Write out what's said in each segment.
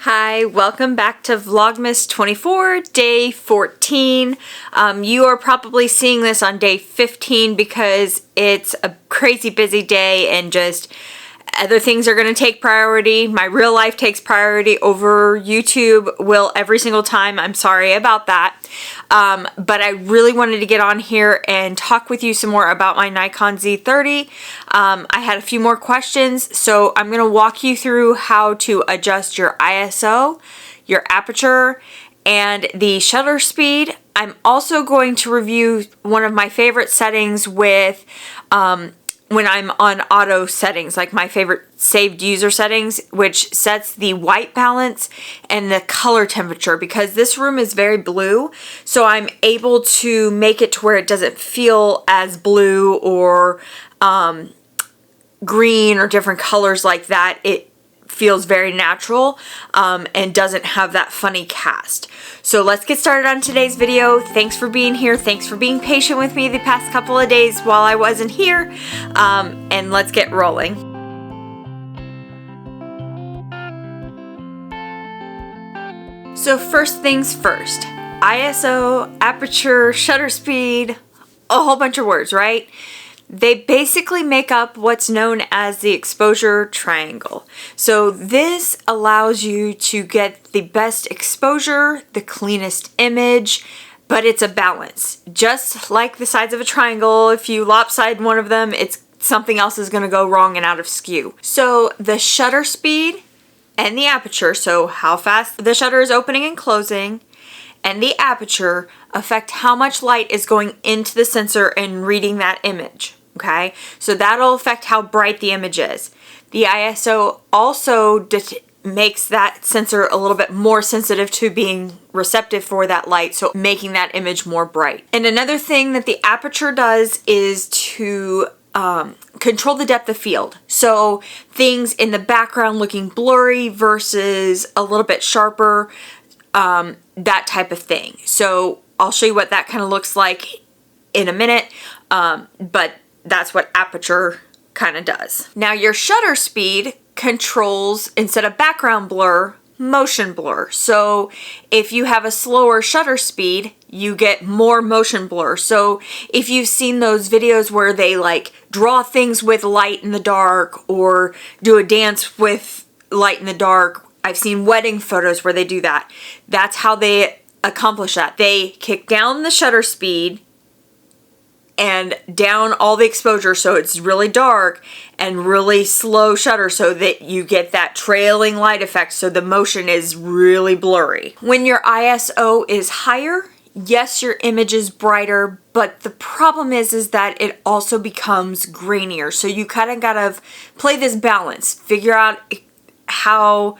Hi, welcome back to Vlogmas 24, day 14. You are probably seeing this on day 15 because it's a crazy busy day and just other things are going to take priority. My real life takes priority over YouTube will every single time. I'm sorry about that. But I really wanted to get on here and talk with you some more about my Nikon Z30. I had a few more questions, so I'm going to walk you through how to adjust your ISO, your aperture, and the shutter speed. I'm also going to review one of my favorite settings with when I'm on auto settings, like my favorite saved user settings, which sets the white balance and the color temperature, because this room is very blue, so I'm able to make it to where it doesn't feel as blue or green or different colors like that. It feels very natural and doesn't have that funny cast. So let's get started on today's video. Thanks for being here. Thanks for being patient with me the past couple of days while I wasn't here. And let's get rolling. So first things first, ISO, aperture, shutter speed, a whole bunch of words, right? They basically make up what's known as the exposure triangle. So this allows you to get the best exposure, the cleanest image, but it's a balance. Just like the sides of a triangle, if you lopside one of them, something else is going to go wrong and out of skew. So the shutter speed and the aperture, so how fast the shutter is opening and closing, and the aperture affect how much light is going into the sensor and reading that image. Okay, so that'll affect how bright the image is. The ISO also makes that sensor a little bit more sensitive to being receptive for that light, so making that image more bright. And another thing that the aperture does is to control the depth of field. So things in the background looking blurry versus a little bit sharper, that type of thing. So I'll show you what that kind of looks like in a minute, but that's what aperture kind of does. Now your shutter speed controls, instead of background blur, motion blur. So if you have a slower shutter speed, you get more motion blur. So if you've seen those videos where they like draw things with light in the dark or do a dance with light in the dark, I've seen wedding photos where they do that. That's how they accomplish that. They kick down the shutter speed and down all the exposure so it's really dark, and really slow shutter so that you get that trailing light effect, so the motion is really blurry. When your ISO is higher, yes, your image is brighter, but the problem is that it also becomes grainier. So you kind of gotta play this balance, figure out how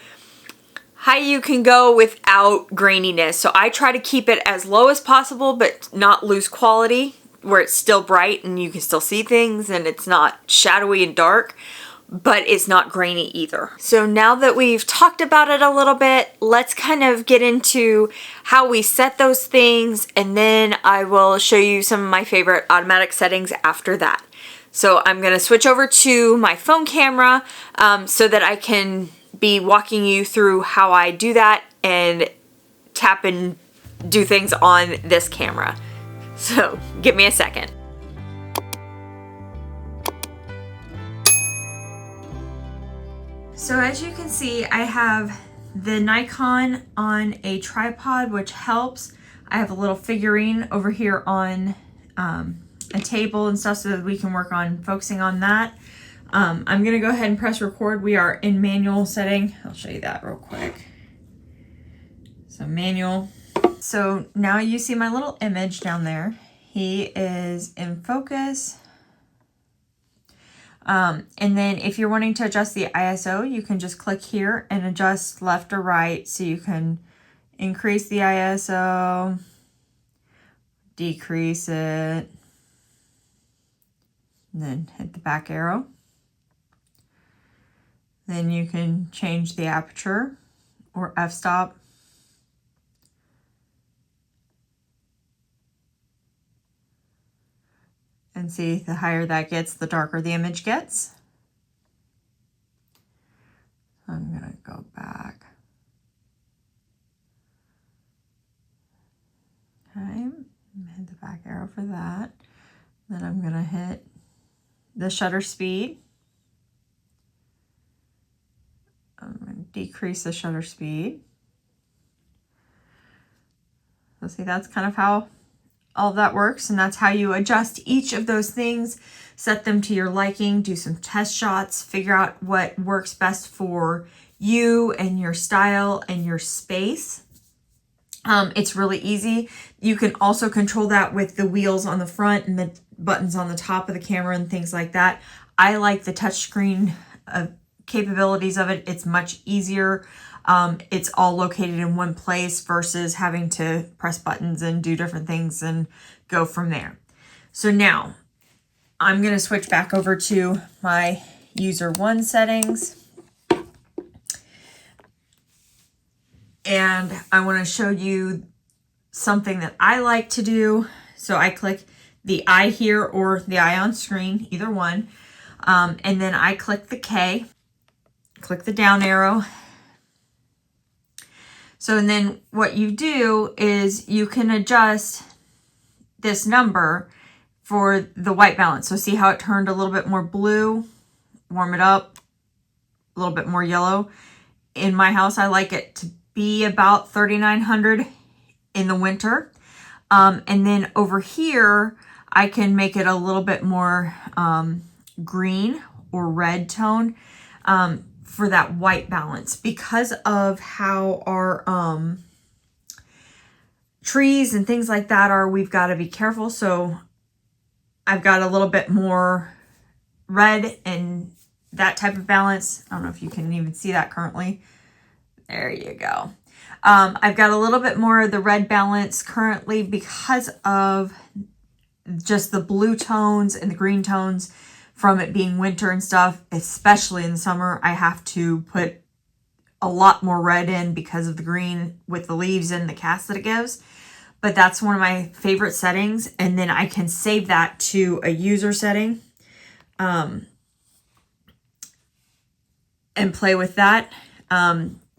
high you can go without graininess. So I try to keep it as low as possible but not lose quality, where it's still bright and you can still see things and it's not shadowy and dark, but it's not grainy either. So now that we've talked about it a little bit, let's kind of get into how we set those things, and then I will show you some of my favorite automatic settings after that. So I'm going to switch over to my phone camera so that I can be walking you through how I do that and tap and do things on this camera. So give me a second. So as you can see, I have the Nikon on a tripod, which helps. I have a little figurine over here on a table and stuff so that we can work on focusing on that. I'm going to go ahead and press record. We are in manual setting. I'll show you that real quick. So manual. So now you see my little image down there. He is in focus. And then if you're wanting to adjust the ISO, you can just click here and adjust left or right. So you can increase the ISO, decrease it, and then hit the back arrow. Then you can change the aperture or f-stop. And see, the higher that gets, the darker the image gets. So I'm going to go back. back arrow for that. Then I'm gonna hit the shutter speed. I'm gonna decrease the shutter speed. So see, that's kind of how all of that works, and that's how you adjust each of those things, set them to your liking, do some test shots, figure out what works best for you and your style and your space. It's really easy. You can also control that with the wheels on the front and the buttons on the top of the camera and things like that. I like the touchscreen capabilities of it. It's much easier. It's all located in one place versus having to press buttons and do different things and go from there. So now I'm going to switch back over to my user 1 settings. And I want to show you something that I like to do. So I click the eye here or the eye on screen, either one. And then I click the K, click the down arrow. So and then what you do is you can adjust this number for the white balance. So see how it turned a little bit more blue, warm it up, a little bit more yellow. In my house, I like it to be about 3,900 in the winter. And then over here, I can make it a little bit more green or red tone for that white balance, because of how our trees and things like that are. We've got to be careful. So I've got a little bit more red and that type of balance. I don't know if you can even see that currently. There you go. I've got a little bit more of the red balance currently because of just the blue tones and the green tones from it being winter and stuff. Especially in the summer, I have to put a lot more red in because of the green with the leaves and the cast that it gives. But that's one of my favorite settings. And then I can save that to a user setting and play with that.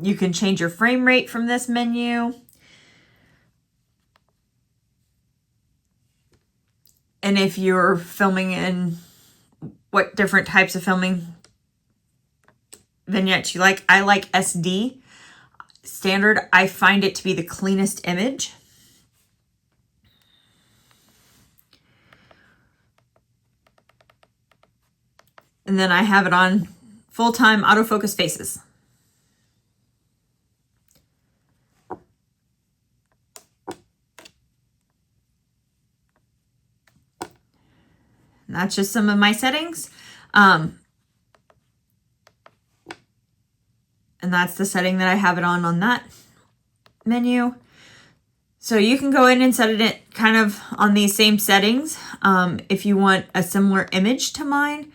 You can change your frame rate from this menu. And if you're filming in what different types of filming vignettes you like, I like SD standard. I find it to be the cleanest image. And then I have it on full-time autofocus faces. And that's just some of my settings. And that's the setting that I have it on that menu. So you can go in and set it kind of on these same settings if you want a similar image to mine.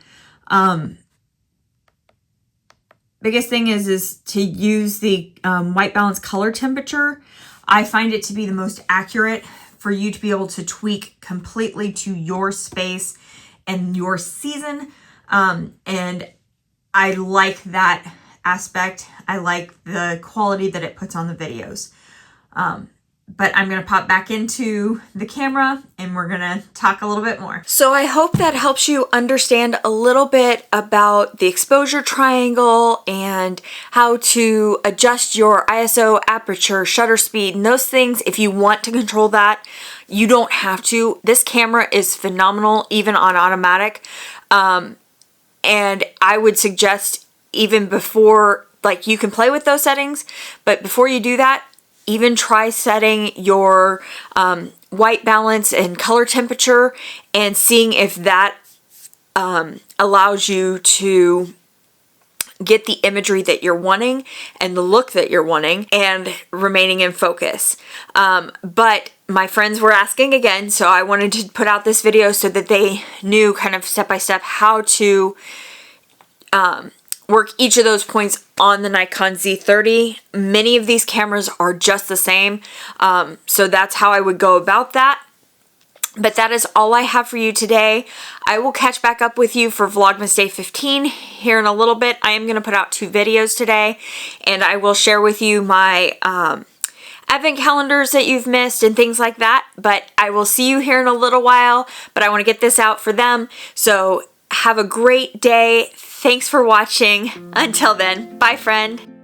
Biggest thing is to use the white balance color temperature. I find it to be the most accurate for you to be able to tweak completely to your space and your season. And I like that aspect. I like the quality that it puts on the videos. But I'm going to pop back into the camera and we're going to talk a little bit more. So I hope that helps you understand a little bit about the exposure triangle and how to adjust your ISO, aperture, shutter speed, and those things. If you want to control that, you don't have to. This camera is phenomenal, even on automatic. And I would suggest even before, like, you can play with those settings, but before you do that, even try setting your white balance and color temperature and seeing if that allows you to get the imagery that you're wanting and the look that you're wanting and remaining in focus. But my friends were asking again, so I wanted to put out this video so that they knew kind of step by step how to work each of those points on the Nikon Z30. Many of these cameras are just the same, so that's how I would go about that. But that is all I have for you today. I will catch back up with you for Vlogmas Day 15 here in a little bit. I am going to put out 2 videos today, and I will share with you my advent calendars that you've missed and things like that. But I will see you here in a little while, but I want to get this out for them. So have a great day. Thanks for watching. Until then, bye friend.